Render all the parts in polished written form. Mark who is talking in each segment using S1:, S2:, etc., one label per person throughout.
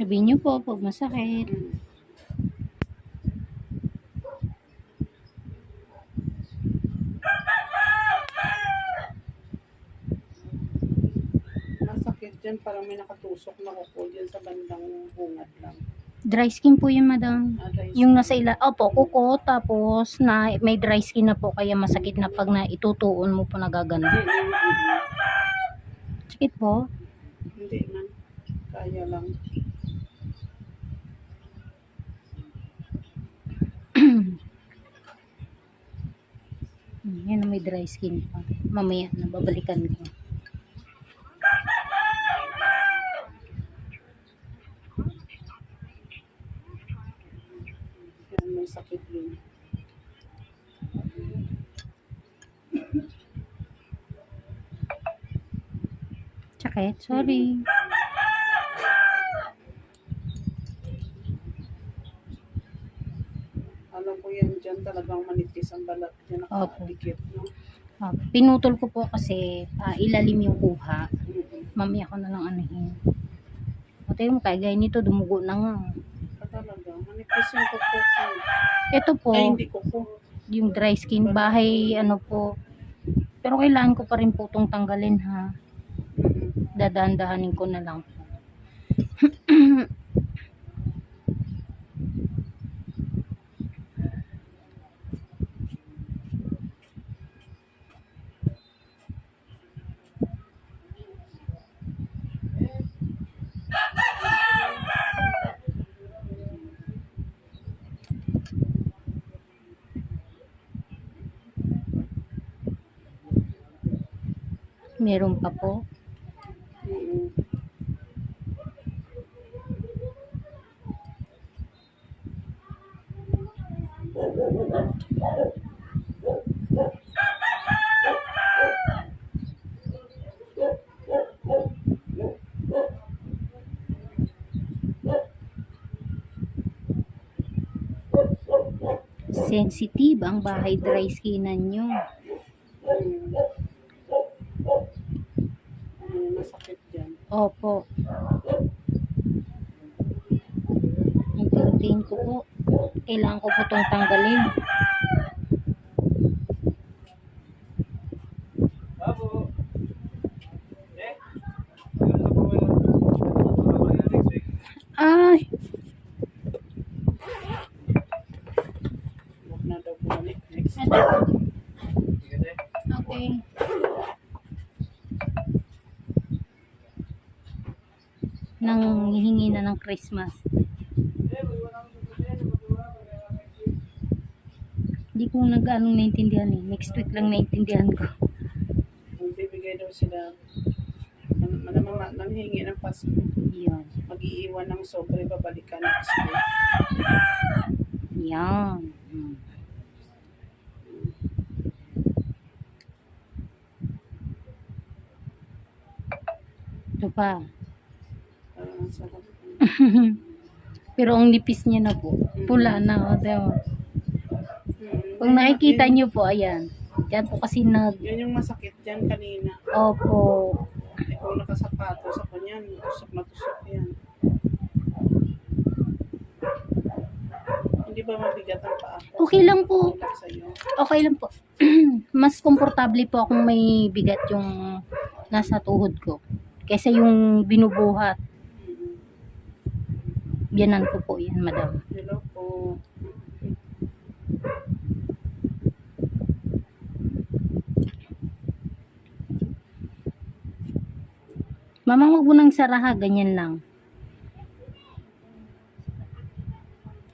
S1: Sabihin niyo po pag masakit.
S2: Masakit dyan, parang may nakatusok na kuko dyan sa bandang bungad lang.
S1: Dry skin po yun, madam.
S2: Dry
S1: Yung
S2: skin.
S1: nasa kuko, tapos na may dry skin na po, kaya masakit na pag na itutuon mo po nagagano. Sakit po?
S2: Hindi man. Kaya lang.
S1: Yan, may dry skin pa. Mamaya na babalikan ko.
S2: Yan, may sakit din.
S1: Sakit? Sorry.
S2: Alam ko yan dyan, talagang manipis ang balat dyan. Nakadikit, no?
S1: Pinutol ko po kasi ilalim yung kuha. Mamaya ko na lang anuhin. Pati yung kagaya nito, dumugo na nga.
S2: Talaga, manipis yung kuko ko.
S1: Ito po,
S2: Ay, hindi kuko.
S1: yung dry skin, bahay, po. Pero kailangan ko pa rin po itong tanggalin, ha. Dadaan-dahanin ko na lang po. Meron pa po. Sensitive ang bahay dry skinan nyo.
S2: Masakit dyan.
S1: Opo. Hintiin ko po. Kailangan ko po itong tanggalin. Ay!
S2: Huwag na daw bumalik. Next.
S1: Okay. Nang hihingi na ng Christmas. Hindi ko nag-anong naintindihan eh. Next week lang naintindihan ko.
S2: Bibigay daw sila nanghingi ng Pasko.
S1: Yan.
S2: Mag-iiwan ng sobre, babalikan next week.
S1: Yan. Ito pa.
S2: Sarap.
S1: Pero ang nipis niya na po. Pula na. Kung nakikita niyo po, ayan. Diyan po kasi
S2: Yan yung masakit dyan kanina.
S1: Opo.
S2: Kung nakasapatos ako niyan, tusok na tusok yan. Hindi ba mabigat ang paa ko?
S1: Okay lang po.
S2: Sa'yo.
S1: Okay lang po. Mas komportable po akong may bigat yung nasa tuhod ko. Kaysa yung binubuhat. Biyanan ko po yan, madam.
S2: Hello po.
S1: Mama, wag mo nang saraha. Ganyan lang.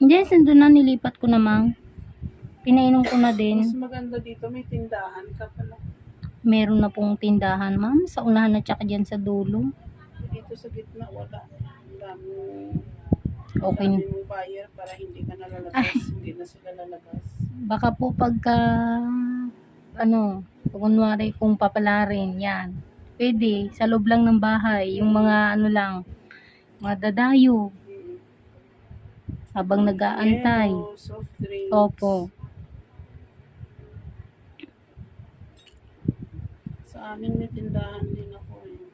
S1: Hindi, sando na. Nilipat ko namang. Pinainom ko na din.
S2: Mas maganda dito, may tindahan ka pala.
S1: Meron na pong tindahan, ma'am. Sa unahan at saka dyan sa dulo.
S2: Dito sa gitna, wala.
S1: Okay.
S2: Dami mong buyer para hindi ka nalalabas. Hindi na sila lalabas.
S1: Baka po pagka, kunwari kung papalarin, yan. Pwede, sa loob lang ng bahay. Yung mga mga dadayo. Habang nag-aantay.
S2: Soft drinks.
S1: Opo.
S2: Sa amin may tindahan din ako eh.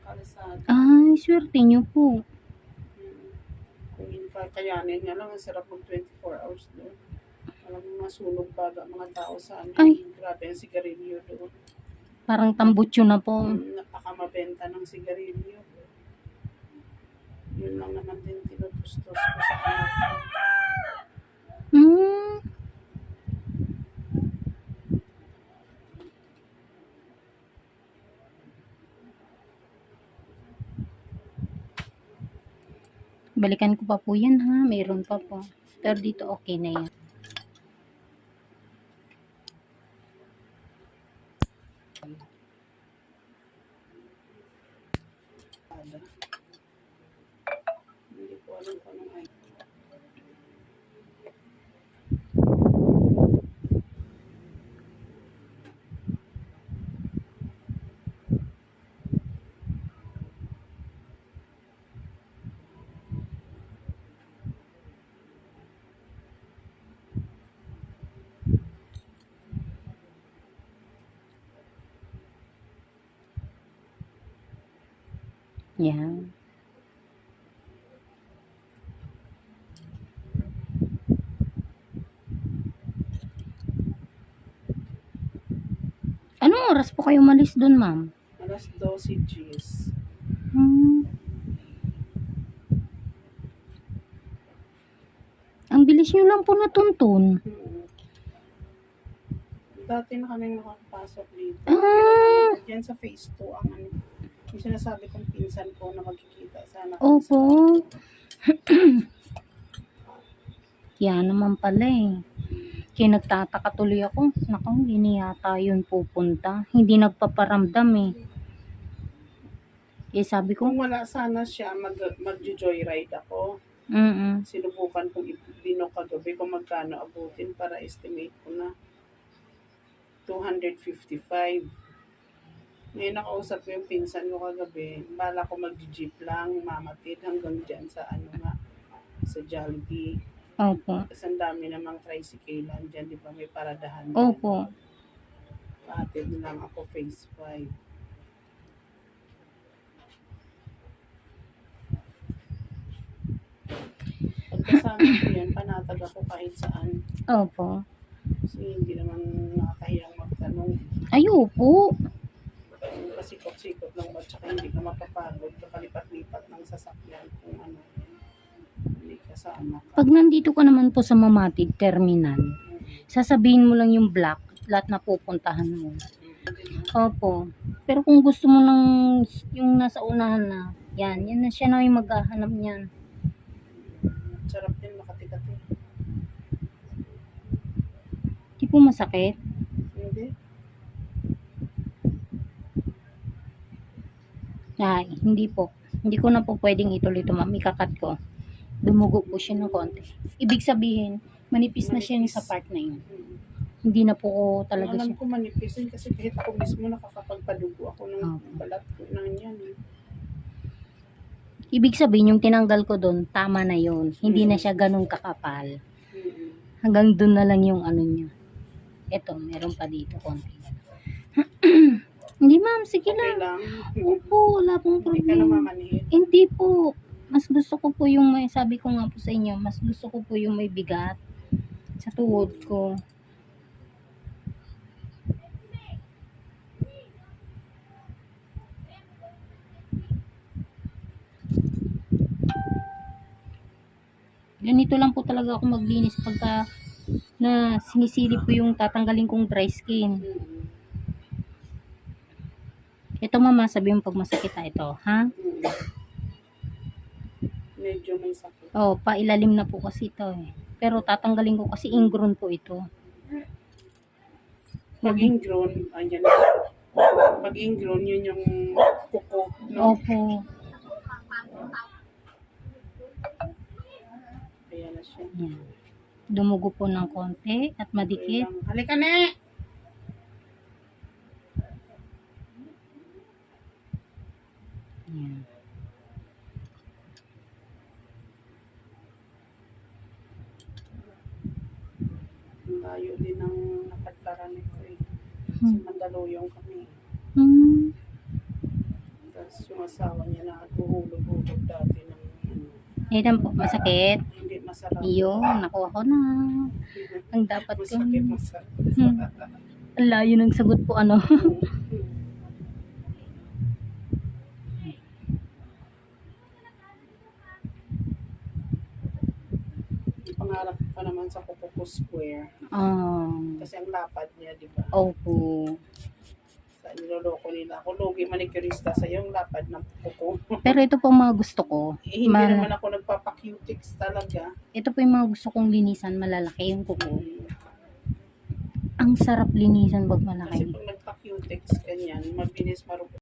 S2: kalsada.
S1: Ay, swerte nyo po.
S2: Kung hindi kakayanin nga lang, ang sarap mag 24 hours doon. Alam mo, masunog baga mga tao sa ano.
S1: Ay.
S2: Grabe ang sigarilyo doon.
S1: Parang tambutso na po.
S2: Napakamabenta ng sigarilyo. Yun lang naman din tinutustos ko sa anak ko.
S1: Hmm. Balikan ko pa po yan ha. Mayroon pa po. Pero dito okay na yan.
S2: Hindi ko alam kung anong ay.
S1: Yan. Anong oras po kayo malis dun, ma'am?
S2: Alas 12 Gs.
S1: Hmm. Ang bilis nyo lang po natuntun.
S2: Dati na kami makapasok dito.
S1: Ah.
S2: Diyan sa phase 2 ang ano. Yung sinasabi kong pinsan ko na magkikita sana.
S1: Opo. Yan naman pala eh. Kaya nagtataka tuloy ako. Naku, hindi yata yun pupunta. Hindi nagpaparamdam eh. Kaya sabi ko,
S2: Kung wala sana siya, mag-joyride ako. Sinubukan kong ibinok kagabi kung magkano abutin para estimate ko na 255. Ngayon nakausap ko yung pinsan ko kagabi. Bala ko mag-jeep lang, mamatid hanggang dyan sa ano nga, sa Jollibee.
S1: Opo.
S2: Kasi ang dami namang tricycle dyan, di ba may paradahan dyan.
S1: Opo.
S2: Patid lang ako phase 5. Pagkasama ko yan, panatag ako kahit saan.
S1: Opo.
S2: Kasi hindi naman nakakahiyang magtanong.
S1: Ay, opo.
S2: Pasikot-sikot lang ba, tsaka hindi ka mapapagod, kakalipat-lipat ng sasakyan kung ano, hindi kasama ka.
S1: Pag nandito ka naman po sa Mamatid Terminal, sasabihin mo lang yung block, lahat na pupuntahan mo. Opo. Pero kung gusto mo ng yung nasa unahan na, yan na siya na yung maghahanap niyan.
S2: Sarap din makati-kati.
S1: Di po masakit?
S2: Hindi.
S1: Ay, hindi po. Hindi ko na po pwedeng ituloy ito, ma'am. Ikakat ko. Dumugo po siya ng konti. Ibig sabihin, manipis na siya sa part na yun. Hindi na po talaga
S2: Alam
S1: siya.
S2: ko manipisin kasi kahit ako mismo nakakapagpadugo ako ng balat ko ng yan.
S1: Ibig sabihin, yung tinanggal ko doon, tama na yun. Hindi na siya ganun kakapal. Hanggang doon na lang yung ano niya. Ito, meron pa dito konti. Hindi ma'am, sige
S2: Okay
S1: lang.
S2: lang.
S1: Opo, wala pong
S2: Hindi ka
S1: problema.
S2: namamanhid.
S1: Hindi po. Mas gusto ko po yung may, sabi ko nga po sa inyo, mas gusto ko po yung may bigat sa tuhod ko. Ganito lang po talaga ako maglinis pagka na sinisilip ko yung tatanggalin kong dry skin. Ito mama, sabi mo pag masakit na ito, ha?
S2: Medyo may sakit.
S1: Oh, pailalim na po kasi ito eh. Pero tatanggalin ko kasi ingrown po ito.
S2: Pag ingrown, andyan. Pag ingrown, yun yung kuko. No?
S1: Opo.
S2: Ayan na siya.
S1: Yan. Dumugo po ng konti at madikit.
S2: Halika na!
S1: Yan.
S2: Layo din ng napadparan nito eh. Sa Mandaluyong kami. yung asawa niya na huhulog-hulog dati ng
S1: Yan po, masakit.
S2: hindi masarap.
S1: Iyo, nakuha ko na. Ang dapat ko.
S2: Masakit.
S1: Ang layo ng sagot po, ano.
S2: Pangarap pa naman sa Kukuko Square. Kasi ang lapad niya, di ba?
S1: Opo.
S2: Sa niloloko nila. Ako, logi manicurista sa yung lapad ng kuko.
S1: Pero ito po mga gusto ko.
S2: Eh, hindi naman ako nagpapacutics talaga.
S1: Ito po yung mga gusto kong linisan, malalaki yung kuko.
S2: Mm.
S1: Ang sarap linisan pag
S2: Kasi
S1: malaki.
S2: pag nagpa-cutics, ganyan, mabilis marupok.